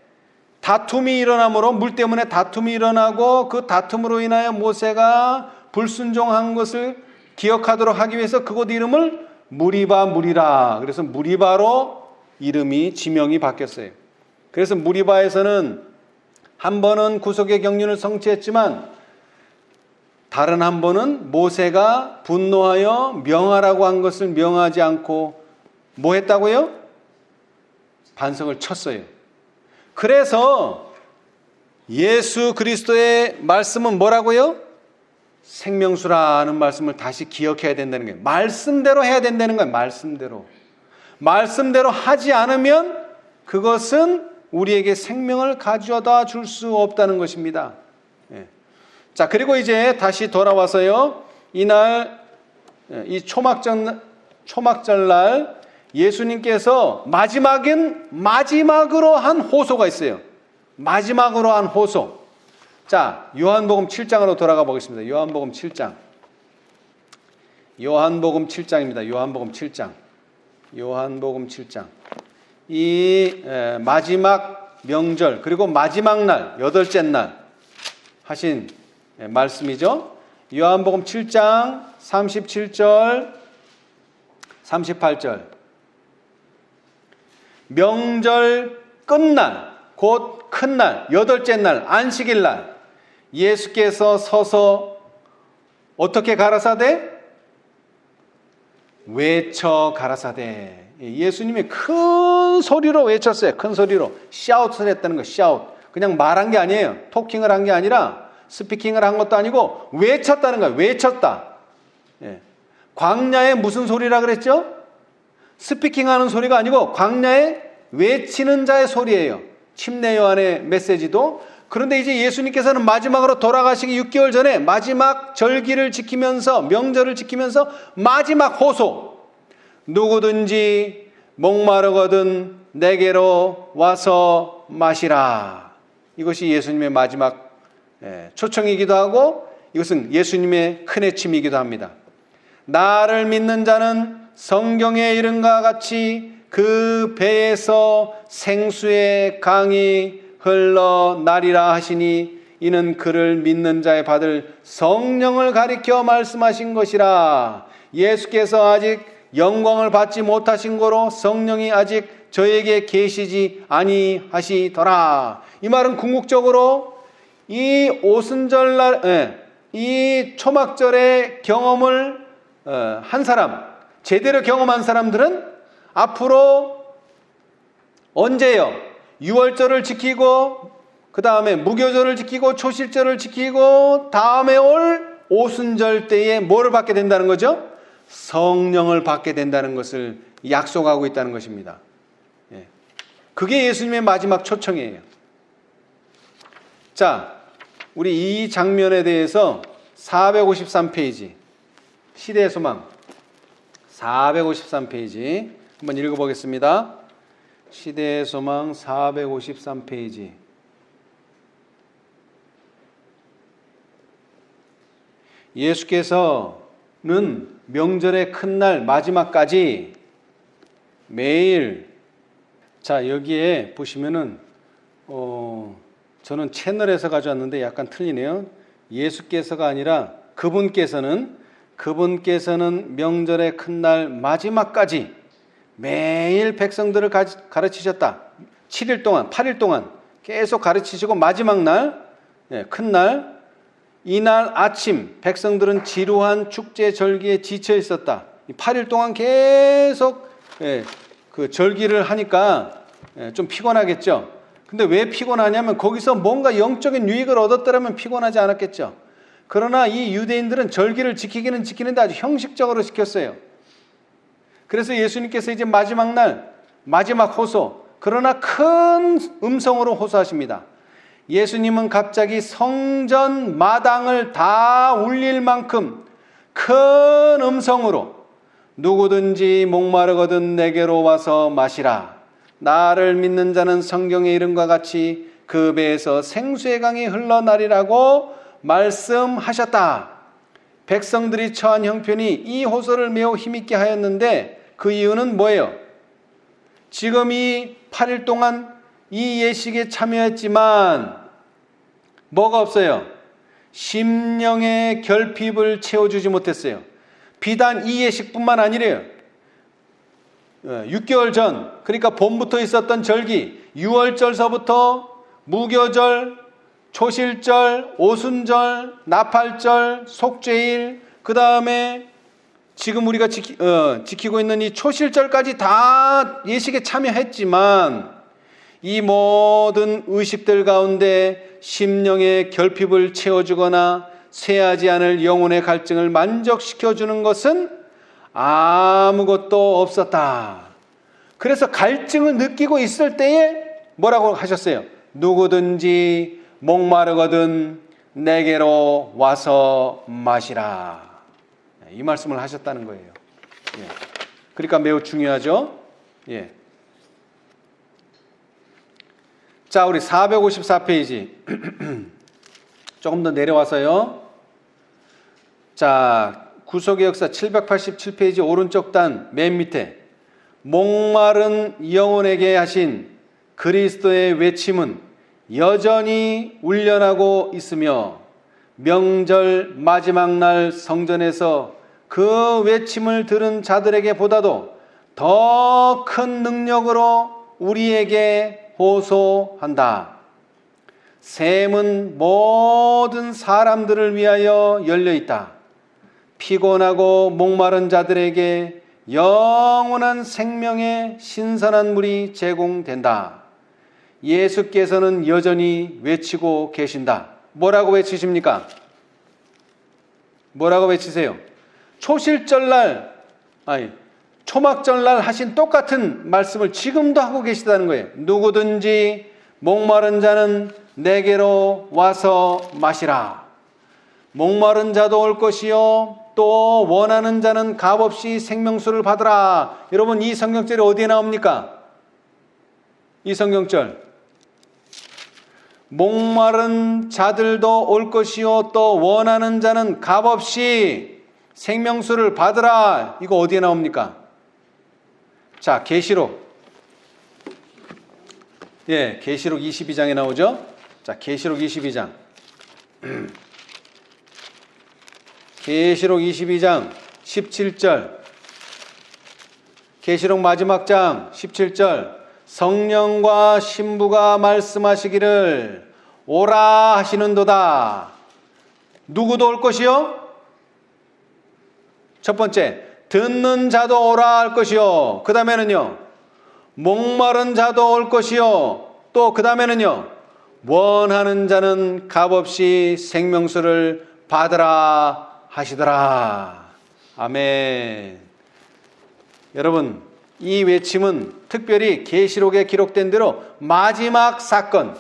다툼이 일어나므로, 물 때문에 다툼이 일어나고 그 다툼으로 인하여 모세가 불순종한 것을 기억하도록 하기 위해서 그곳 이름을 무리바라. 그래서 무리바로 이름이, 지명이 바뀌었어요. 그래서 무리바에서는 한 번은 구속의 경륜을 성취했지만 다른 한 번은 모세가 분노하여 명하라고 한 것을 명하지 않고 뭐 했다고요? 반석을 쳤어요. 그래서 예수 그리스도의 말씀은 뭐라고요? 생명수라는 말씀을 다시 기억해야 된다는 거예요. 말씀대로 해야 된다는 거예요. 말씀대로 하지 않으면 그것은 우리에게 생명을 가져다 줄 수 없다는 것입니다. 자, 그리고 이제 다시 돌아와서요, 이날, 이 초막절날 예수님께서 마지막으로 한 호소가 있어요. 마지막으로 한 호소. 자, 요한복음 7장으로 돌아가 보겠습니다. 요한복음 7장. 요한복음 7장입니다. 요한복음 7장. 요한복음 7장. 이 마지막 명절, 그리고 마지막 날, 8째 날 하신 말씀이죠. 요한복음 7장 37절 38절. 명절 끝날, 곧 큰 날, 8째 날, 안식일 날 예수께서 서서 어떻게 가라사대? 외쳐 가라사대. 예수님이 큰 소리로 외쳤어요. 큰 소리로 샤웃을 했다는 거. 샤웃. 그냥 말한 게 아니에요. 토킹을 한 게 아니라 스피킹을 한 것도 아니고 외쳤다는 거예요. 외쳤다. 광야에 무슨 소리라 그랬죠? 스피킹하는 소리가 아니고 광야에 외치는 자의 소리예요. 침례 요한의 메시지도. 그런데 이제 예수님께서는 마지막으로 돌아가시기 6개월 전에 마지막 절기를 지키면서, 명절을 지키면서 마지막 호소. 누구든지 목마르거든 내게로 와서 마시라. 이것이 예수님의 마지막 초청이기도 하고, 이것은 예수님의 큰 외침이기도 합니다. 나를 믿는 자는 성경에 이른 것 같이 그 배에서 생수의 강이 흘러나리라 하시니, 이는 그를 믿는 자의 받을 성령을 가리켜 말씀하신 것이라. 예수께서 아직 영광을 받지 못하신 거로 성령이 아직 저에게 계시지 아니하시더라. 이 말은 궁극적으로 이 오순절날, 이 초막절의 경험을 한 사람, 제대로 경험한 사람들은 앞으로 언제요? 유월절을 지키고, 그 다음에 무교절을 지키고, 초실절을 지키고, 다음에 올 오순절 때에 뭐를 받게 된다는 거죠? 성령을 받게 된다는 것을 약속하고 있다는 것입니다. 그게 예수님의 마지막 초청이에요. 자, 우리 이 장면에 대해서 453페이지, 시대의 소망 453페이지 한번 읽어보겠습니다. 시대의 소망 453페이지. 예수께서는 명절의 큰 날 마지막까지 매일, 자 여기에 보시면은 저는 채널에서 가져왔는데 약간 틀리네요. 예수께서가 아니라 그분께서는 명절의 큰 날 마지막까지 매일 백성들을 가르치셨다. 7일 동안, 8일 동안 계속 가르치시고 마지막 날, 큰 날, 이날 아침 백성들은 지루한 축제 절기에 지쳐 있었다. 8일 동안 계속 그 절기를 하니까 좀 피곤하겠죠. 근데 왜 피곤하냐면 거기서 뭔가 영적인 유익을 얻었더라면 피곤하지 않았겠죠. 그러나 이 유대인들은 절기를 지키기는 지키는데 아주 형식적으로 지켰어요. 그래서 예수님께서 이제 마지막 날, 마지막 호소, 그러나 큰 음성으로 호소하십니다. 예수님은 갑자기 성전 마당을 다 울릴 만큼 큰 음성으로 누구든지 목마르거든 내게로 와서 마시라. 나를 믿는 자는 성경의 이름과 같이 그 배에서 생수의 강이 흘러나리라고 말씀하셨다. 백성들이 처한 형편이 이 호소를 매우 힘있게 하였는데 그 이유는 뭐예요? 지금 이 8일 동안 이 예식에 참여했지만 뭐가 없어요? 심령의 결핍을 채워주지 못했어요. 비단 이 예식뿐만 아니래요. 6개월 전, 그러니까 봄부터 있었던 절기, 6월절서부터 무교절, 초실절, 오순절, 나팔절, 속죄일, 그 다음에 지금 우리가 지키고 있는 이 초실절까지 다 예식에 참여했지만 이 모든 의식들 가운데 심령의 결핍을 채워주거나 쇠하지 않을 영혼의 갈증을 만족시켜주는 것은 아무것도 없었다. 그래서 갈증을 느끼고 있을 때에 뭐라고 하셨어요? 누구든지 목마르거든 내게로 와서 마시라. 이 말씀을 하셨다는 거예요. 그러니까 매우 중요하죠. 자, 우리 454페이지 조금 더 내려와서요. 자, 구속의 역사 787페이지 오른쪽 단 맨 밑에 목마른 영혼에게 하신 그리스도의 외침은 여전히 울려나고 있으며 명절 마지막 날 성전에서 그 외침을 들은 자들에게 보다도 더 큰 능력으로 우리에게 호소한다. 샘은 모든 사람들을 위하여 열려 있다. 피곤하고 목마른 자들에게 영원한 생명의 신선한 물이 제공된다. 예수께서는 여전히 외치고 계신다. 뭐라고 외치십니까? 뭐라고 외치세요? 초막절날 하신 똑같은 말씀을 지금도 하고 계시다는 거예요. 누구든지 목마른 자는 내게로 와서 마시라. 목마른 자도 올 것이요 또 원하는 자는 값없이 생명수를 받으라. 여러분, 이 성경절이 어디에 나옵니까? 이 성경절. 목마른 자들도 올 것이요 또 원하는 자는 값없이 생명수를 받으라. 이거 어디에 나옵니까? 자, 계시록. 계시록 22장에 나오죠. 자, 계시록 22장. 계시록 22장 17절. 계시록 마지막 장 17절. 성령과 신부가 말씀하시기를 오라 하시는도다. 누구도 올 것이요? 첫 번째, 듣는 자도 오라 할 것이요. 그 다음에는요, 목마른 자도 올 것이요. 또 그 다음에는요, 원하는 자는 값없이 생명수를 받으라 하시더라. 아멘. 여러분, 이 외침은 특별히 계시록에 기록된 대로 마지막 사건,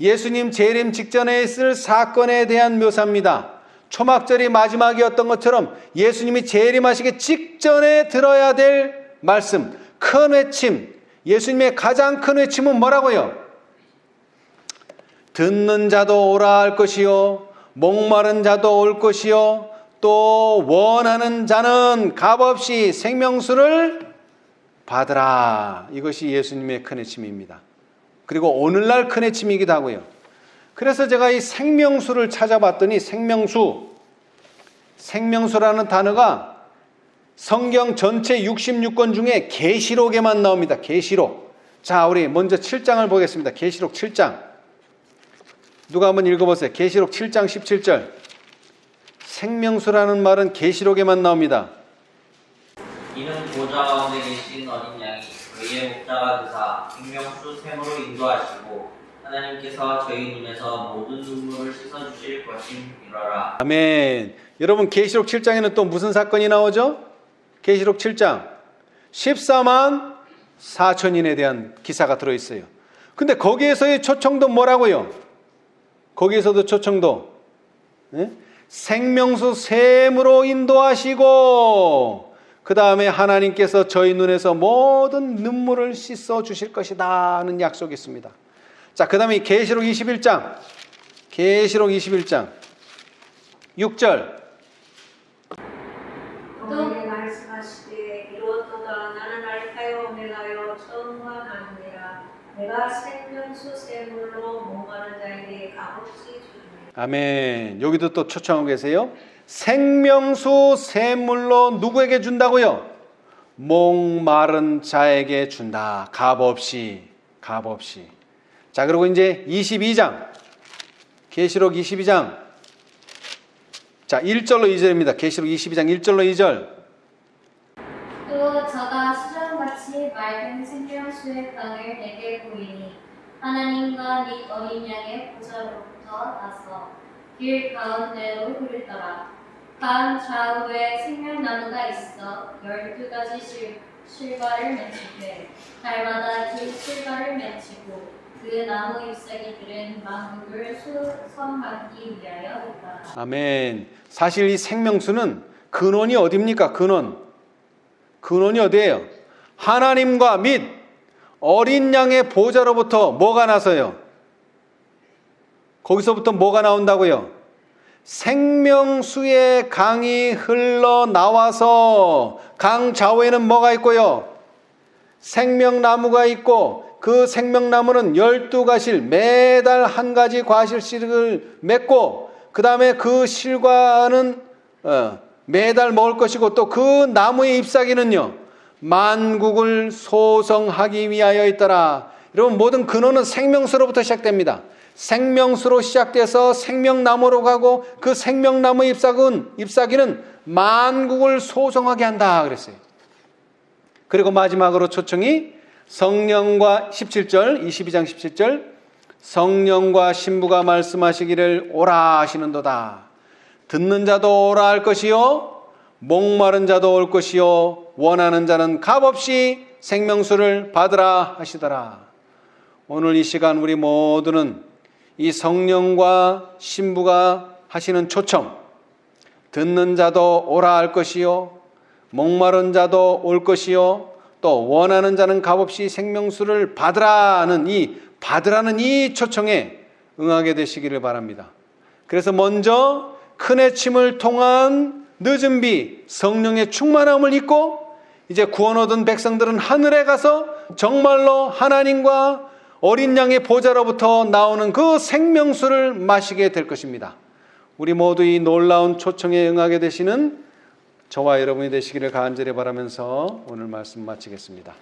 예수님 재림 직전에 있을 사건에 대한 묘사입니다. 초막절이 마지막이었던 것처럼 예수님이 재림하시기 직전에 들어야 될 말씀, 큰 외침, 예수님의 가장 큰 외침은 뭐라고요? 듣는 자도 오라 할 것이요 목마른 자도 올 것이요 또 원하는 자는 값없이 생명수를 받으라. 이것이 예수님의 큰 외침입니다. 그리고 오늘날 큰 외침이기도 하고요. 그래서 제가 이 생명수를 찾아봤더니 생명수라는 단어가 성경 전체 66권 중에 계시록에만 나옵니다. 계시록. 자, 우리 먼저 7장을 보겠습니다. 계시록 7장. 누가 한번 읽어보세요. 계시록 7장 17절. 생명수라는 말은 계시록에만 나옵니다. 이는 보좌 가운데 계신 어린 양이 저희의 목자가 되사 생명수 샘으로 인도하시고 하나님께서 저희 눈에서 모든 눈물을 씻어주실 것임이러라. 아멘. 여러분, 계시록 7장에는 또 무슨 사건이 나오죠? 계시록 7장 14만 4천인에 대한 기사가 들어있어요. 근데 거기에서의 초청도 뭐라고요? 거기에서도 초청도 생명수 샘으로 인도하시고 그 다음에 하나님께서 저희 눈에서 모든 눈물을 씻어 주실 것이다 하는 약속이 있습니다. 자, 그 다음에 계시록 21장 6절. 또 말씀하시되 이로도다 나는 알파요 오메가요 처음과 마지막이라 내가 생명수 샘물로 목마른 자에게 값없이 주리니. 아멘. 여기도 또 초청하고 계세요. 생명수 샘물로 누구에게 준다고요? 목마른 자에게 준다. 값없이. 자, 그리고 이제 22장 계시록 22장 자, 1절로 2절입니다. 계시록 22장 1절로 2절. 또 저가 수정같이 맑은 생명수의 강을 내게 보이니 하나님과 및 어린 양의 보좌로부터 나서 길 가운데로 흐르더라. 강 좌우에 생명나무가 있어 12가지 실과를 맺히되 달마다 긴 실과를 맺히고 그 나무 잎사귀들은 만국을 수성하기 위하여 있더라. 아멘. 사실 이 생명수는 근원이 어디입니까? 근원이 어디예요? 하나님과 및 어린 양의 보좌로부터 뭐가 나서요? 거기서부터 뭐가 나온다고요? 생명수의 강이 흘러나와서 강 좌우에는 뭐가 있고요? 생명나무가 있고 그 생명나무는 12가실 매달 한 가지 과실씨를 맺고 그 다음에 그 실과는 매달 먹을 것이고 또 그 나무의 잎사귀는요 만국을 소성하기 위하여 있더라. 여러분, 모든 근원은 생명수로부터 시작됩니다. 생명수로 시작돼서 생명나무로 가고 그 생명나무의 잎사귀는 만국을 소성하게 한다 그랬어요. 그리고 마지막으로 초청이 성령과 17절 22장 17절 성령과 신부가 말씀하시기를 오라 하시는도다. 듣는 자도 오라 할 것이요 목마른 자도 올 것이요 원하는 자는 값없이 생명수를 받으라 하시더라. 오늘 이 시간 우리 모두는 이 성령과 신부가 하시는 초청, 듣는 자도 오라 할 것이요 목마른 자도 올 것이요 또 원하는 자는 값없이 생명수를 받으라는 이 초청에 응하게 되시기를 바랍니다. 그래서 먼저 큰 외침을 통한 늦은 비 성령의 충만함을 입고 이제 구원 얻은 백성들은 하늘에 가서 정말로 하나님과 어린 양의 보좌로부터 나오는 그 생명수를 마시게 될 것입니다. 우리 모두 이 놀라운 초청에 응하게 되시는 저와 여러분이 되시기를 간절히 바라면서 오늘 말씀 마치겠습니다.